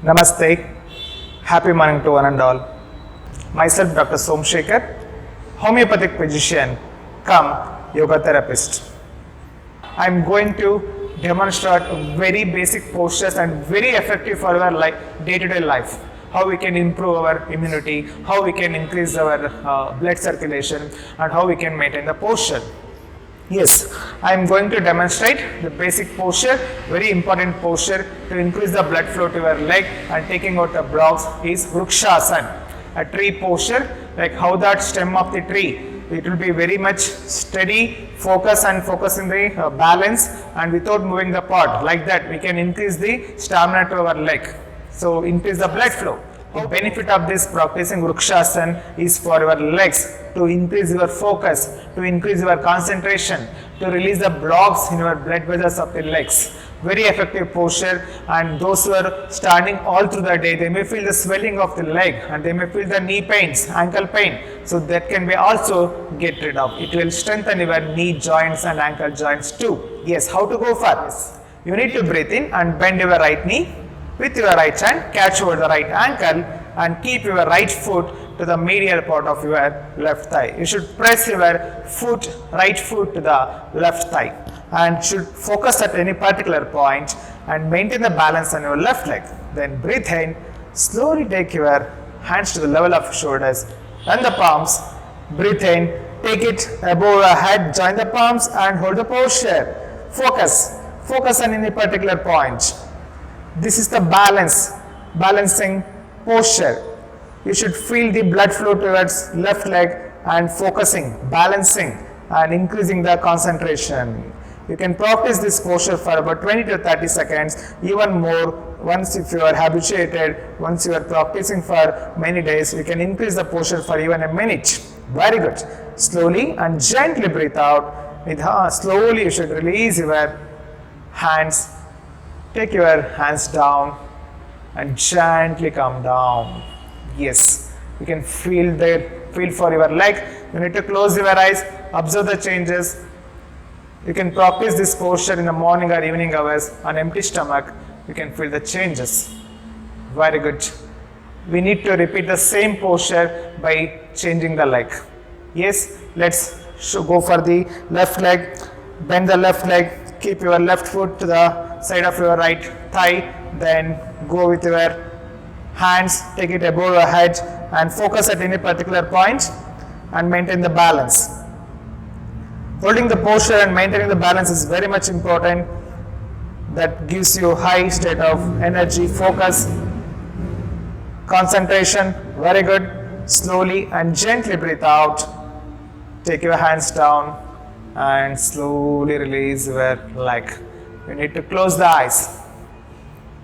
Namaste. Happy morning to one and all. Myself Dr. Somshekhar, homeopathic physician, come yoga therapist. I am going to demonstrate very basic postures and very effective for our day-to-day life. How we can improve our immunity, how we can increase our blood circulation, and how we can maintain the posture. Yes, I am going to demonstrate the basic posture, very important posture to increase the blood flow to your leg and taking out the blocks is Vrikshasana, a tree posture, like how that stem of the tree. It will be very much steady, focus in the balance and without moving the part. Like that, we can increase the stamina to our leg. So, increase the blood flow. The benefit of this practicing Vrikshasana is for your legs, to increase your focus, to increase your concentration, to release the blocks in your blood vessels of the legs. Very effective posture, and those who are standing all through the day, they may feel the swelling of the leg and they may feel the knee pains, ankle pain. So that can be also get rid of. It will strengthen your knee joints and ankle joints too. Yes, how to go for this? You need to breathe in and bend your right knee. With your right hand, catch over the right ankle and keep your right foot to the medial part of your left thigh. You should press your right foot to the left thigh and should focus at any particular point and maintain the balance on your left leg. Then breathe in, slowly take your hands to the level of your shoulders and the palms. Breathe in, take it above your head, join the palms and hold the posture. Focus on any particular point. This is the balancing posture. You should feel the blood flow towards left leg and balancing and increasing the concentration. You can practice this posture for about 20 to 30 seconds, even more. Once if you are habituated, once you are practicing for many days, you can increase the posture for even a minute. Very good. Slowly and gently breathe out. Slowly you should release your hands. Take your hands down and gently come down. Yes, you can feel for your leg. You need to close your eyes, observe the changes. You can practice this posture in the morning or evening hours on empty stomach. You can feel the changes. Very good. We need to repeat the same posture by changing the leg. Yes, let's go for the left leg. Bend the left leg. Keep your left foot to the side of your right thigh, then go with your hands, take it above your head and focus at any particular point and maintain the balance. Holding the posture and maintaining the balance is very much important. That gives you high state of energy, focus, concentration. Very good. Slowly and gently breathe out. Take your hands down and slowly release your leg. You need to close the eyes.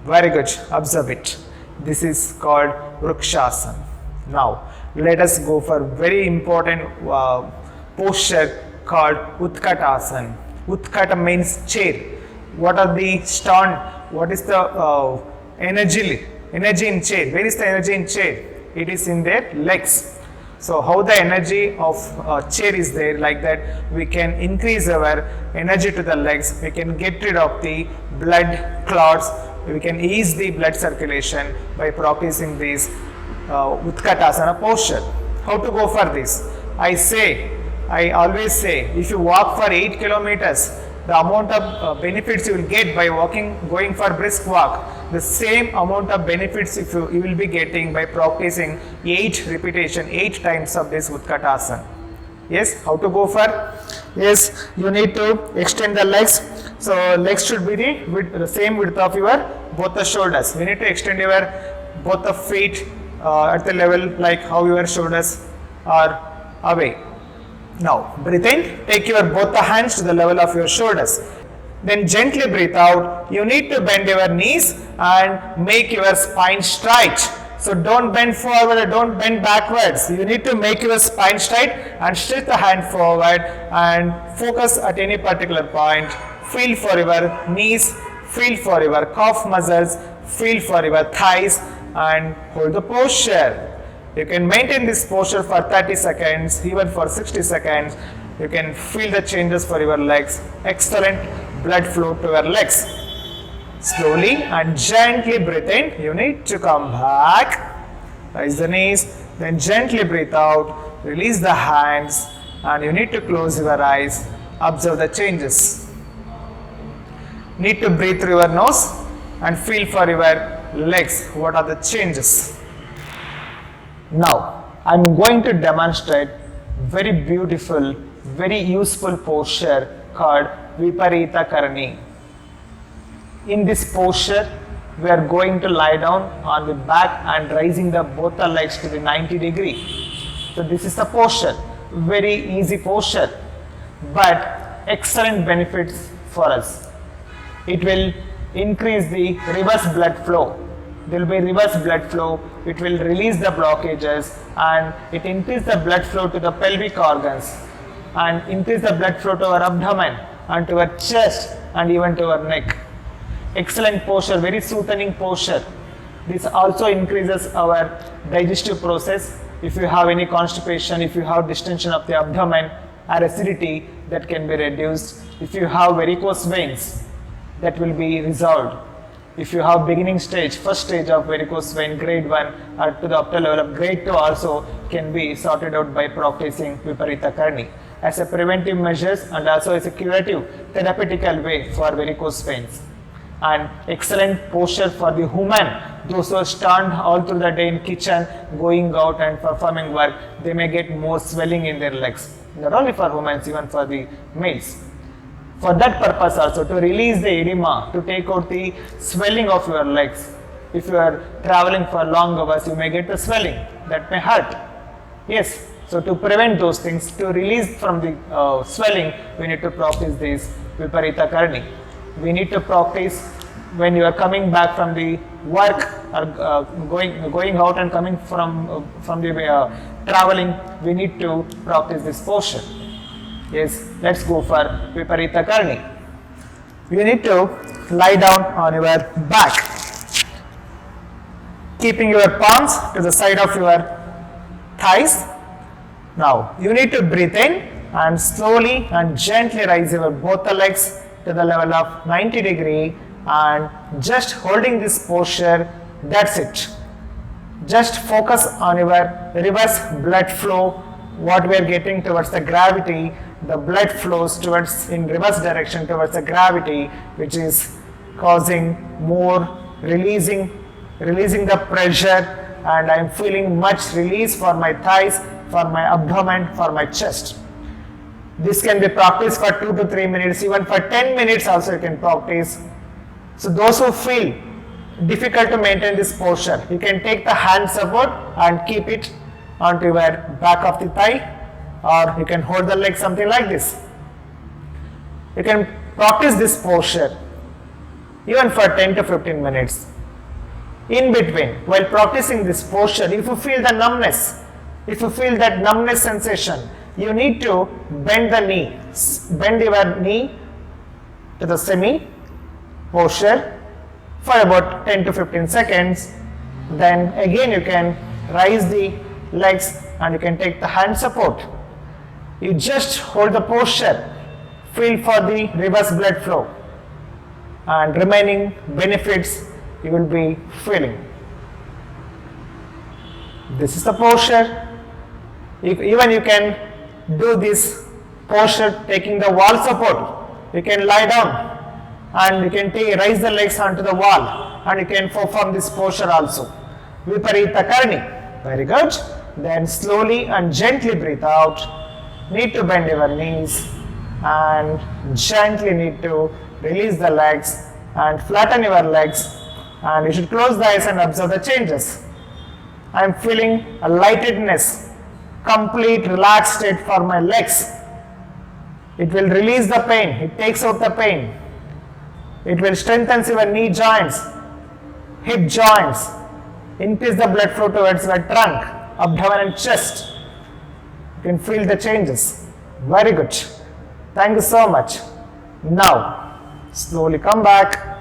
Very good. Observe it. This is called Vrikshasana. Now, let us go for very important posture called Utkatasana. Utkata means chair. What are the stand? What is the energy in chair? Where is the energy in chair? It is in their legs. So how the energy of chair is there, like that we can increase our energy to the legs, we can get rid of the blood clots, we can ease the blood circulation by practicing this Utkatasana posture. How to go for this? I always say, if you walk for 8 kilometers, the amount of benefits you will get by going for brisk walk, the same amount of benefits you will be getting by practicing 8 times of this Utkatasana. Yes, how to go for? Yes, you need to extend the legs. So legs should be the same width of your both the shoulders. You need to extend your both the feet at the level like how your shoulders are away. Now breathe in, take your both the hands to the level of your shoulders. Then gently breathe out. You need to bend your knees and make your spine straight. So don't bend forward or don't bend backwards. You need to make your spine straight and stretch the hand forward and focus at any particular point. Feel for your knees, feel for your calf muscles, feel for your thighs and hold the posture. You can maintain this posture for 30 seconds, even for 60 seconds. You can feel the changes for your legs. Excellent blood flow to your legs. Slowly and gently breathe in. You need to come back. Raise the knees. Then gently breathe out. Release the hands. And you need to close your eyes. Observe the changes. Need to breathe through your nose and feel for your legs. What are the changes? Now, I am going to demonstrate very beautiful, very useful posture called Viparita Karani. In this posture, we are going to lie down on the back and raising both the legs to the 90 degree. So this is the posture, very easy posture, but excellent benefits for us. It will increase the reverse blood flow. There will be reverse blood flow. It will release the blockages and it increases the blood flow to the pelvic organs and increase the blood flow to our abdomen and to our chest and even to our neck. Excellent posture, very soothing posture. This also increases our digestive process. If you have any constipation, if you have distension of the abdomen or acidity, that can be reduced. If you have varicose veins, that will be resolved. If you have beginning stage, first stage of varicose vein, grade 1 or to the upper level of grade 2 also can be sorted out by practicing Viparita Karani as a preventive measures and also as a curative therapeutical way for varicose veins. And excellent posture for the women, those who stand all through the day in kitchen, going out and performing work, they may get more swelling in their legs. Not only for women, even for the males. For that purpose also, to release the edema, to take out the swelling of your legs. If you are traveling for long hours, you may get the swelling, that may hurt. Yes, so to prevent those things, to release from the swelling, we need to practice this Viparita Karani. We need to practice when you are coming back from the work or going out and coming from the traveling, we need to practice this posture. Yes, let's go for Viparita Karani. You need to lie down on your back, keeping your palms to the side of your thighs. Now, you need to breathe in and slowly and gently raise your both the legs to the level of 90 degree and just holding this posture, that's it. Just focus on your reverse blood flow, what we are getting towards the gravity, the blood flows towards in reverse direction towards the gravity, which is causing more releasing the pressure, and I am feeling much release for my thighs, for my abdomen, for my chest. This can be practiced for 2 to 3 minutes, even for 10 minutes also you can practice. So those who feel difficult to maintain this posture, you can take the hand support and keep it onto your back of the thigh, or you can hold the leg something like this. You can practice this posture even for 10 to 15 minutes. In between, while practicing this posture, if you feel the numbness, if you feel that numbness sensation, you need to bend the knee. Bend your knee to the semi posture for about 10 to 15 seconds. Then again you can raise the legs and you can take the hand support. You just hold the posture, feel for the reverse blood flow, and remaining benefits you will be feeling. This is the posture. Even you can do this posture taking the wall support. You can lie down and you can raise the legs onto the wall and you can perform this posture also. Viparita Karani. Very good. Then slowly and gently breathe out. Need to bend your knees and gently need to release the legs and flatten your legs, and you should close the eyes and observe the changes. I am feeling a lightedness, complete relaxed state for my legs. It will release the pain, it takes out the pain. It will strengthen your knee joints, hip joints, increase the blood flow towards your trunk, abdomen and chest. You can feel the changes. Very good. Thank you so much. Now, slowly come back.